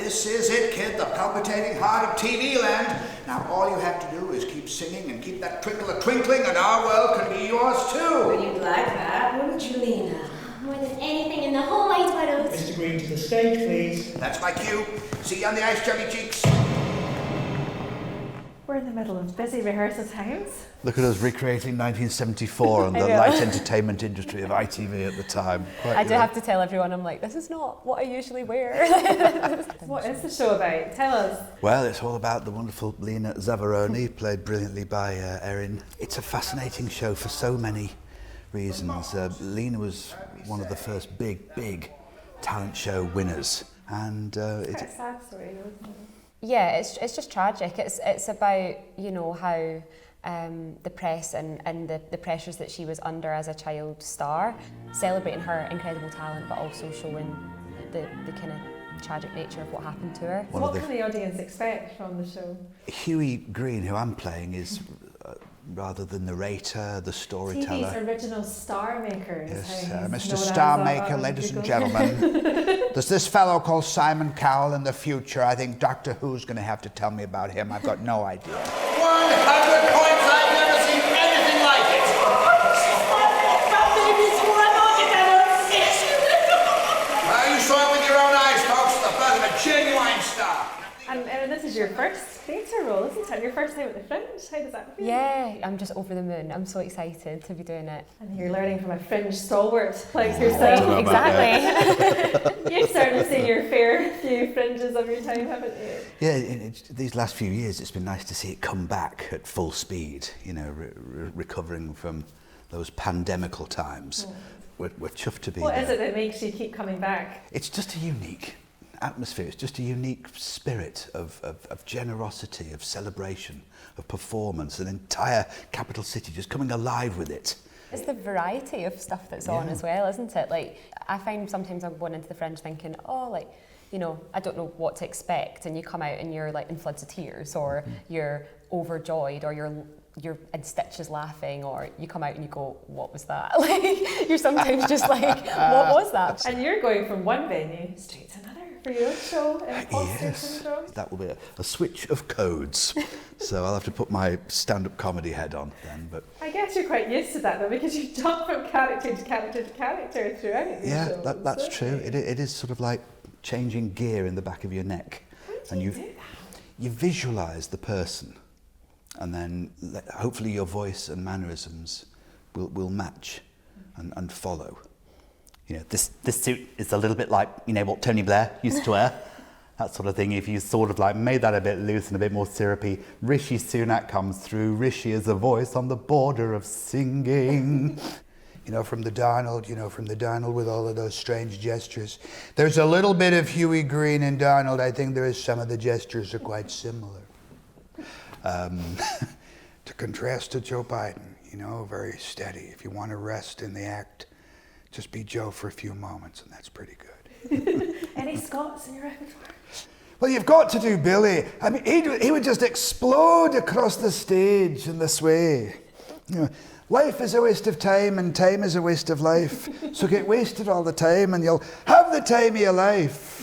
this is it, kid, the palpitating heart of TV land. Now all you have to do is keep singing and keep that trickle a twinkling, and our world can be yours too. Well, you'd like that, wouldn't you, Lena? More than anything in the whole wide world. Mr. Green to the stage, please. That's my cue. See you on the ice, chubby cheeks. We're in the middle of busy rehearsal times. Look at us recreating 1974 and the light entertainment industry of ITV at the time. I do have to tell everyone, I'm like, this is not what I usually wear. What is the show about? Tell us. Well, it's all about the wonderful Lena Zavaroni, played brilliantly by Erin. It's a fascinating show for so many reasons. Lena was one of the first big talent show winners. And It's a sad story, isn't it? Yeah, it's just tragic. It's about, you know, how the press and the pressures that she was under as a child star, celebrating her incredible talent, but also showing the kind of tragic nature of what happened to her. What can the audience expect from the show? Hughie Green, who I'm playing, is rather the narrator, the storyteller. TV's original star maker. Yes, Mr. Star Maker, ladies and gentlemen. There's this fellow called Simon Cowell in the future. I think Doctor Who's going to have to tell me about him. I've got no idea. 100 points! I've never seen anything like it! You saw it with your own eyes, folks. The birth of a genuine star. And Erin, this is your first theatre role, isn't it? Your first time at the Fringe. How does that feel? Yeah, I'm just over the moon. I'm so excited to be doing it. And you're learning from a Fringe stalwart like yourself. Exactly. You've certainly seen your fair few Fringes of your time, haven't you? Yeah, these last few years, it's been nice to see it come back at full speed, you know, recovering from those pandemical times. We're chuffed to be there. What is it that makes you keep coming back? It's just a unique atmosphere. It's just a unique spirit of generosity, of celebration, of performance, an entire capital city just coming alive with it. It's the variety of stuff that's on as well, isn't it? Like, I find sometimes I'm going into the Fringe thinking, oh, like, you know, I don't know what to expect, and you come out and you're like in floods of tears, or you're overjoyed, or you're in stitches laughing, or you come out and you go, what was that? Like, you're sometimes just like, what was that? And you're going from one venue straight to another for your own show, Imposter Yes, Syndrome. that will be a switch of codes. So I'll have to put my stand-up comedy head on then. But I guess you're quite used to that though, because you jump from character to character to character throughout the yeah, show. that's true. It is sort of like changing gear in the back of your neck. How do you do that? You visualise the person, and then hopefully your voice and mannerisms will match and follow. You know, this suit is a little bit like, you know, what Tony Blair used to wear, that sort of thing. If you sort of like made that a bit loose and a bit more syrupy, Rishi Sunak comes through. Rishi is a voice on the border of singing. You know, from the Donald with all of those strange gestures. There's a little bit of Hughie Green in Donald. I think there is some of the gestures are quite similar. To contrast to Joe Biden, you know, very steady. If you want to rest in the act, just be Joe for a few moments, and that's pretty good. Any Scots in your repertoire? Well, you've got to do Billy. I mean, he would just explode across the stage in this way. You know, life is a waste of time, and time is a waste of life. So get wasted all the time, and you'll have the time of your life.